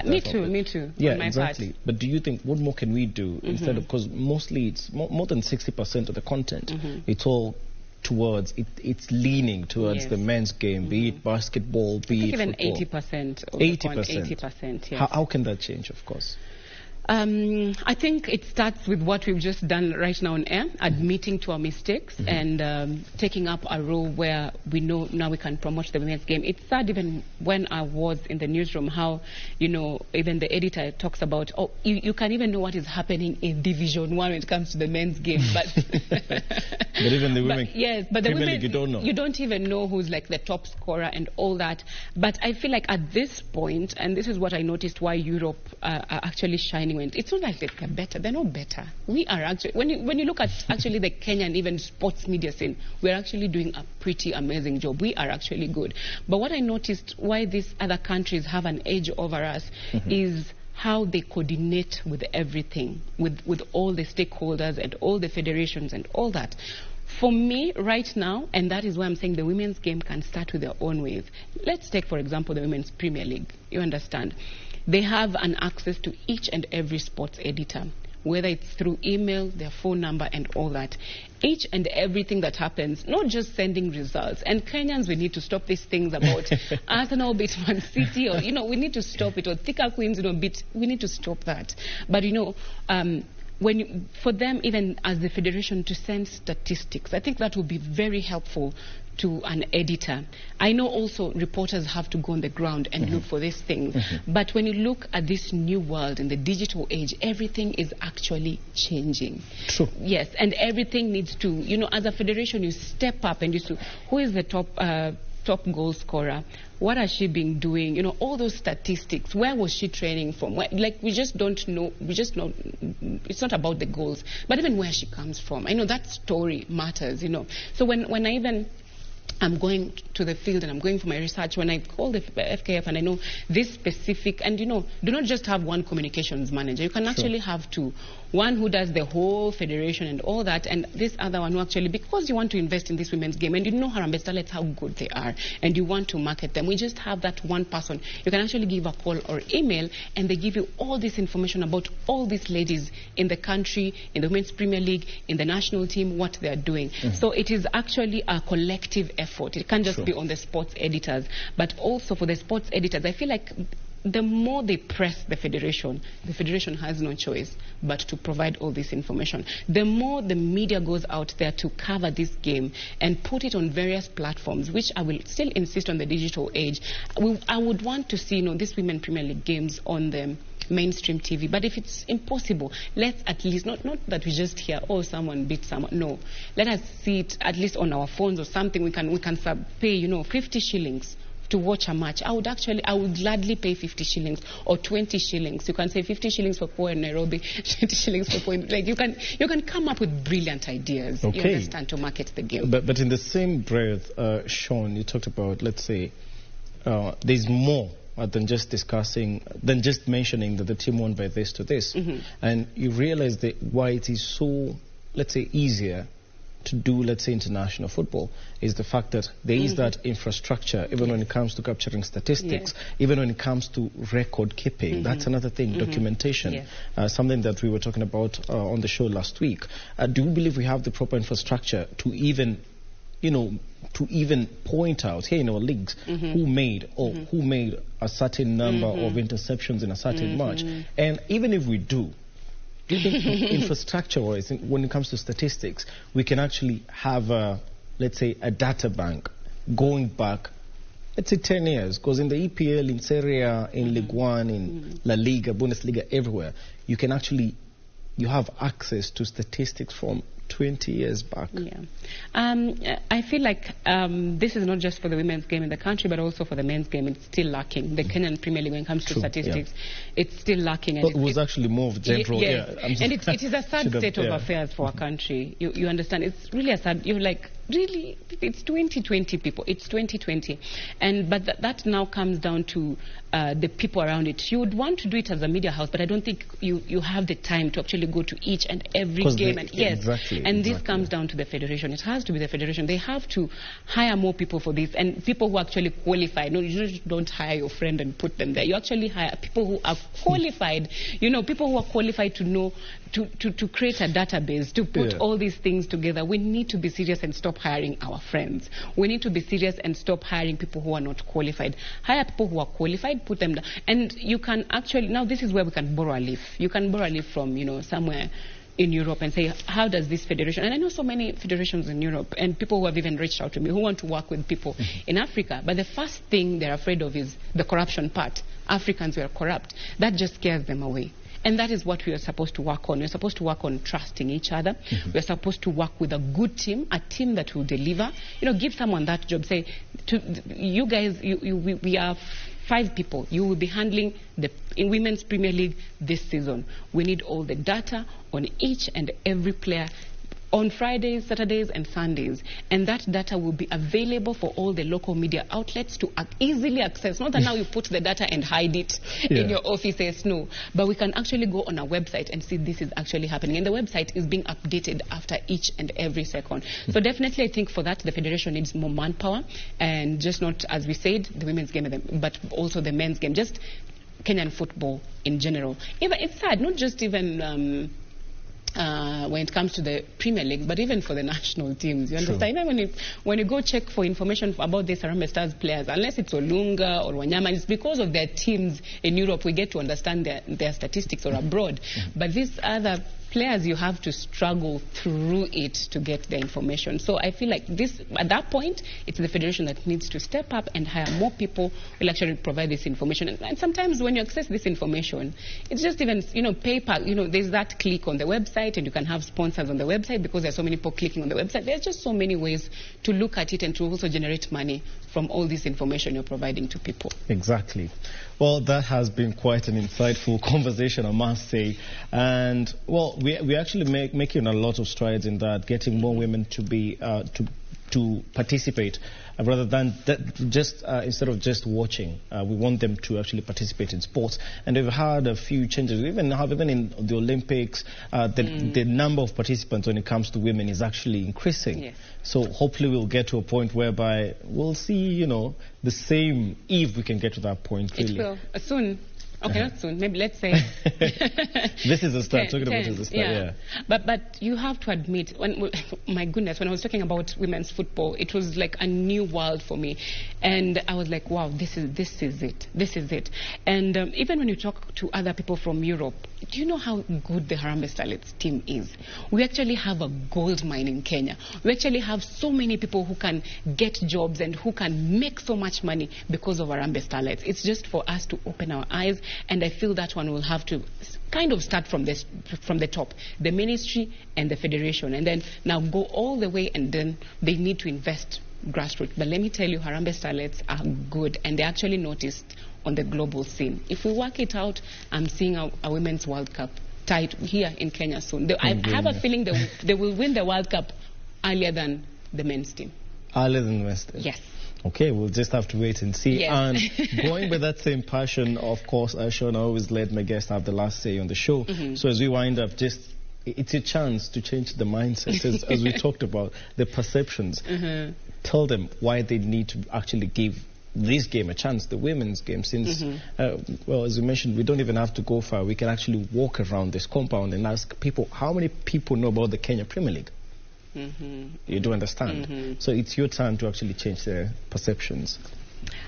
Me too. Yeah, on my exactly. part. But do you think, what more can we do instead of, because mostly it's more than 60% of the content, it's all towards, it's leaning towards the men's game, be it basketball, be it even football. 80% of 80%, yes. How can that change, of course? I think it starts with what we've just done right now on air, admitting to our mistakes and taking up a role where we know now we can promote the women's game. It's sad even when I was in the newsroom how, you know, even the editor talks about, oh, you can even know what is happening in Division 1 when it comes to the men's game. But even the women, but the women, you don't know. You don't even know who's like the top scorer and all that. But I feel like at this point, and this is what I noticed why Europe are actually shining. It's not like they're better. They're not better. We are actually, when you look at actually the Kenyan even sports media scene, we're actually doing a pretty amazing job. We are actually good. But what I noticed why these other countries have an edge over us is how they coordinate with everything, with all the stakeholders and all the federations and all that. For me, right now, and that is why I'm saying the women's game can start with their own ways. Let's take, for example, the Women's Premier League. You understand? They have an access to each and every sports editor, whether it's through email, their phone number, and all that. Each and everything that happens, not just sending results. And Kenyans, we need to stop these things about Arsenal beat Man City, or, you know, we need to stop it, or Thika Queens, you know, we need to stop that. But, you know, for them, even as the federation, to send statistics, I think that would be very helpful to an editor. I know also reporters have to go on the ground and look for these things. But when you look at this new world in the digital age, everything is actually changing. True. Yes, and everything needs to, you know, as a federation, you step up and you say, who is the top goal scorer? What has she been doing? You know, all those statistics. Where was she training from? Like, we just don't know. We just know it's not about the goals, but even where she comes from. I know that story matters, you know. So when I even I'm going to the field and I'm going for my research, when I call the FKF and I know this specific, and you know, do not just have one communications manager. You can actually have two. One who does the whole federation and all that, and this other one who actually, because you want to invest in this women's game and you know Harambee Starlets, how good they are, and you want to market them, we just have that one person. You can actually give a call or email and they give you all this information about all these ladies in the country, in the Women's Premier League, in the national team, what they are doing. So it is actually a collective effort. It can't just be on the sports editors, but also for the sports editors. I feel like the more they press the federation has no choice but to provide all this information. The more the media goes out there to cover this game and put it on various platforms, which I will still insist on the digital age. I would want to see, you know, this Women Premier League games on the mainstream TV. But if it's impossible, let's at least, not that we just hear, oh, someone beat someone. No. Let us see it at least on our phones or something. We can pay, you know, 50 shillings to watch a match. I would gladly pay 50 shillings or 20 shillings. You can say 50 shillings for Poa in Nairobi, 20 shillings for Poa. Like you can come up with brilliant ideas. You understand, to market the game. But in the same breath, Shon, you talked about, let's say, there's more than just mentioning that the team won by this to this. And you realize that why it is so, let's say, easier to do, let's say, international football is the fact that there is that infrastructure, even when it comes to capturing statistics, even when it comes to record keeping. That's another thing, documentation, something that we were talking about on the show last week. Do you believe we have the proper infrastructure to even, you know, to even point out here in our leagues who made a certain number of interceptions in a certain match? And even if we do, infrastructure-wise, when it comes to statistics, we can actually have, let's say, a data bank going back, let's say, 10 years. Because in the EPL, in Serie A, in Ligue 1, in La Liga, Bundesliga, everywhere, you can actually, you have access to statistics from 20 years back. I feel like this is not just for the women's game in the country, but also for the men's game. It's still lacking. The Kenyan Premier League, when it comes to statistics, it's still lacking. And it was actually more of general. And it is a sad state of affairs for our country. You understand? It's really a sad. You're like, really, it's 2020 people. It's 2020. But that now comes down to the people around it. You would want to do it as a media house, but I don't think you have the time to actually go to each and every game. And this comes down to the federation. It has to be the federation. They have to hire more people for this, and people who actually qualify. No, you just don't hire your friend and put them there. You actually hire people who are qualified. You know, people who are qualified to know, to create a database, to put all these things together. We need to be serious and stop hiring our friends. We need to be serious and stop hiring people who are not qualified. Hire people who are qualified, put them down. And you can actually, now this is where we can borrow a leaf. You can borrow a leaf from, you know, somewhere in Europe and say, how does this federation, and I know so many federations in Europe and people who have even reached out to me who want to work with people in Africa, but the first thing they're afraid of is the corruption part. Africans were corrupt. That just scares them away. And that is what we are supposed to work on. We're supposed to work on trusting each other. We're supposed to work with a good team, a team that will deliver. You know, give someone that job. Say, you guys, we are 5 people. You will be handling the Women's Premier League this season. We need all the data on each and every player on Fridays, Saturdays, and Sundays. And that data will be available for all the local media outlets to easily access. Not that now you put the data and hide it in your offices, no. But we can actually go on our website and see this is actually happening. And the website is being updated after each and every second. So definitely I think for that, the federation needs more manpower. And just not, as we said, the women's game, but also the men's game. Just Kenyan football in general. Even, it's sad, not just even when it comes to the Premier League, but even for the national teams. You understand? Even when you go check for information about these Harambee Stars players, unless it's Olunga or Wanyama, it's because of their teams in Europe we get to understand their statistics, or abroad. But these other players, you have to struggle through it to get the information. So I feel like this, at that point, it's the federation that needs to step up and hire more people who will actually provide this information. And sometimes when you access this information, it's just even, you know, PayPal, you know, there's that click on the website, and you can have sponsors on the website because there's so many people clicking on the website. There's just so many ways to look at it and to also generate money from all this information you're providing to people. Exactly. Well, that has been quite an insightful conversation, I must say. And, well, we're actually making a lot of strides in that, getting more women to be to participate rather than just instead of just watching. We want them to actually participate in sports. And we've had a few changes. Even in the Olympics, the number of participants when it comes to women is actually increasing. Yes. So hopefully we'll get to a point whereby we'll see, you know, the same, if we can get to that point. Really. It will soon. Okay, not soon. Maybe let's say. This is a start. Talking about this is a start. Yeah. But you have to admit, my goodness, when I was talking about women's football, it was like a new world for me, and I was like, wow, this is it. This is it. And even when you talk to other people from Europe, do you know how good the Harambee Starlets team is? We actually have a gold mine in Kenya. We actually have so many people who can get jobs and who can make so much money because of Harambee Starlets. It's just for us to open our eyes. And I feel that one will have to kind of start from the top, the ministry and the federation, and then now go all the way, and then they need to invest grassroots. But let me tell you, Harambee Starlets are good, and they're actually noticed on the global scene. If we work it out, I'm seeing a Women's World Cup tied here in Kenya soon. I have a feeling they will win the World Cup earlier than the men's team. Earlier than the men's team? Yes. Okay, we'll just have to wait and see. Yes. And going with that same passion, of course, Shon, I always let my guests have the last say on the show. So as we wind up, it's a chance to change the mindset, as we talked about, the perceptions. Tell them why they need to actually give this game a chance, the women's game, since, well, as you mentioned, we don't even have to go far. We can actually walk around this compound and ask people, how many people know about the Kenya Premier League? You do understand? So it's your time to actually change their perceptions.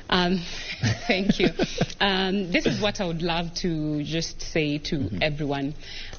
Thank you. This is what I would love to just say to everyone.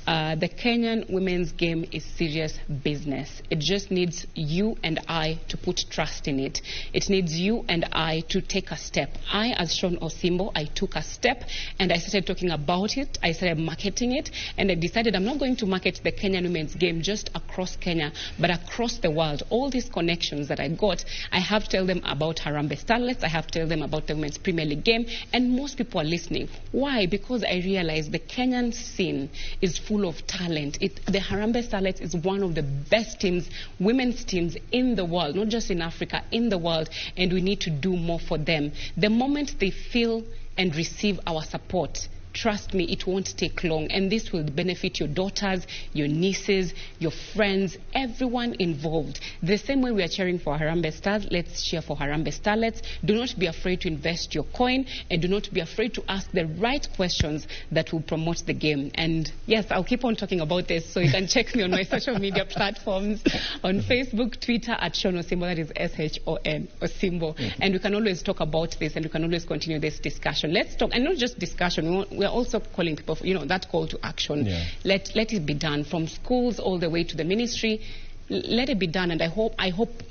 The Kenyan women's game is serious business. It just needs you and I to put trust in it. It needs you and I to take a step. I, as Shon Osimbo, I took a step and I started talking about it. I started marketing it, and I decided I'm not going to market the Kenyan women's game just across Kenya, but across the world. All these connections that I got, I have to tell them about Harambee Starlets. I have WhatsApp, tell them about the Women's Premier League game, and most people are listening. Why? Because I realize the Kenyan scene is full of talent. The Harambee Starlets is one of the best teams, women's teams in the world, not just in Africa, in the world, and we need to do more for them. The moment they feel and receive our support, trust me, it won't take long, and this will benefit your daughters, your nieces, your friends, everyone involved. The same way we are cheering for Harambee Stars, let's cheer for Harambee Starlets. Do not be afraid to invest your coin, and do not be afraid to ask the right questions that will promote the game. And yes, I'll keep on talking about this, so you can check me on my social media platforms, on Facebook, Twitter, at Shon Osimbo, that is S-H-O-N, Osimbo. And we can always talk about this, and we can always continue this discussion. Let's talk, and not just discussion, we're also calling people for, that call to action. Yeah. Let it be done, from schools all the way to the ministry. Let it be done, and I hope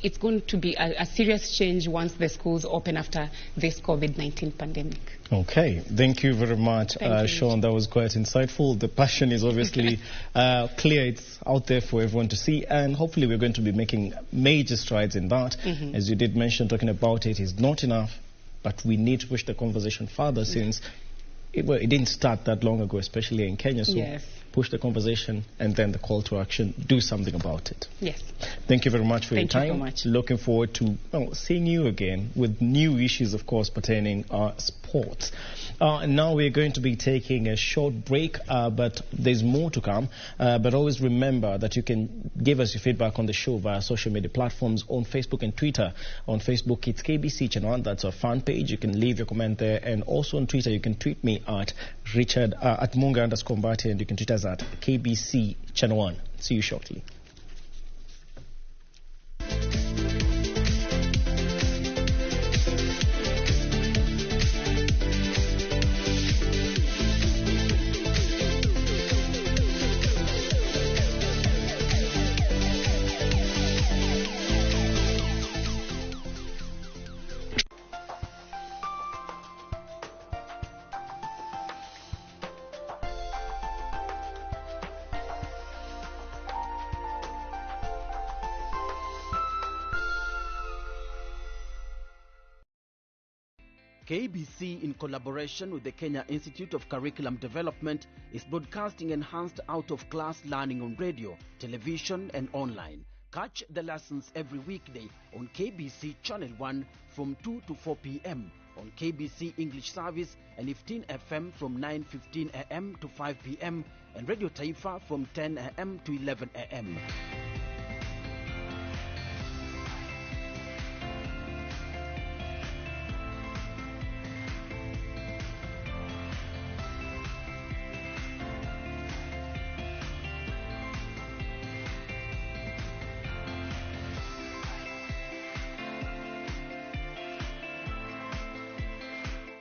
it's going to be a serious change once the schools open after this COVID-19 pandemic. Okay, thank you very much, Shon. That was quite insightful. The passion is obviously clear. It's out there for everyone to see, and hopefully we're going to be making major strides in that. As you did mention, talking about it is not enough, but we need to push the conversation further since it didn't start that long ago, especially in Kenya. So yes, push the conversation and then the call to action. Do something about it. Yes. Thank you very much for your time. Thank you so much. Looking forward to seeing you again with new issues, of course, pertaining sports. And now we're going to be taking a short break, but there's more to come. But always remember that you can give us your feedback on the show via social media platforms on Facebook and Twitter. On Facebook, it's KBC Channel 1. That's our fan page. You can leave your comment there. And also on Twitter, you can tweet me at Richard, at Munga_Mbati, and you can tweet us at KBC Channel 1. See you shortly. KBC, in collaboration with the Kenya Institute of Curriculum Development, is broadcasting enhanced out-of-class learning on radio, television and online. Catch the lessons every weekday on KBC Channel 1 from 2 to 4 p.m. on KBC English Service and 15 FM from 9:15 a.m. to 5 p.m. and Radio Taifa from 10 a.m. to 11 a.m.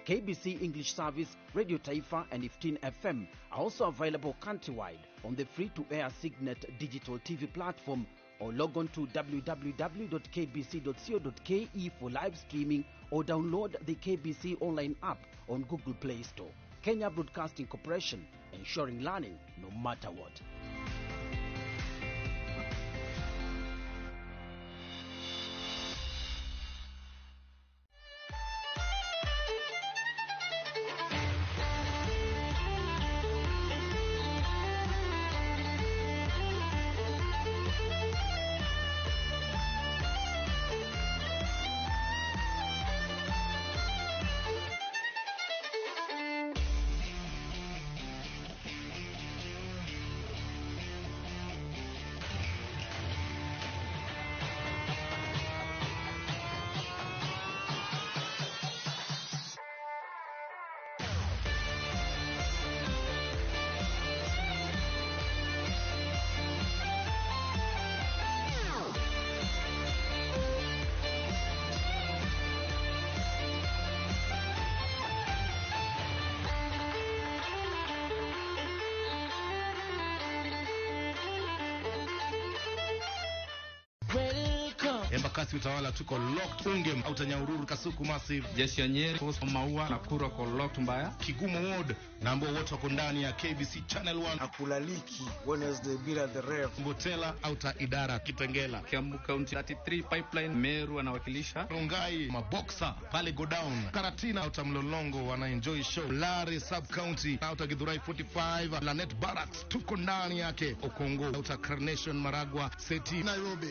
KBC English Service, Radio Taifa and 15 FM are also available countrywide on the free-to-air Signet digital TV platform, or log on to www.kbc.co.ke for live streaming, or download the KBC online app on Google Play Store. Kenya Broadcasting Corporation, ensuring learning no matter what. Embakasi Utawala tuko locked. Ungem Utanyahururu Kasuku Massive. Jeshi ya Nyeri Coast Maua na Kura kwa locked mbaya. Kigumo Ward na ambao wote wako ndani ya KBC Channel 1. Akulaliki Wednesday bila the ref. Mbotela Auta Idara Kitengela. Kiambu County 33 Pipeline Meru anawakilisha. Rongai Maboksa pale go down. Karatina Auta Mlolongo wana enjoy show. Lare Sub County Auta Githurai 45. Lanet Barracks tuko ndani yake. Okongo Auta Carnation Maragwa Seti Nairobi.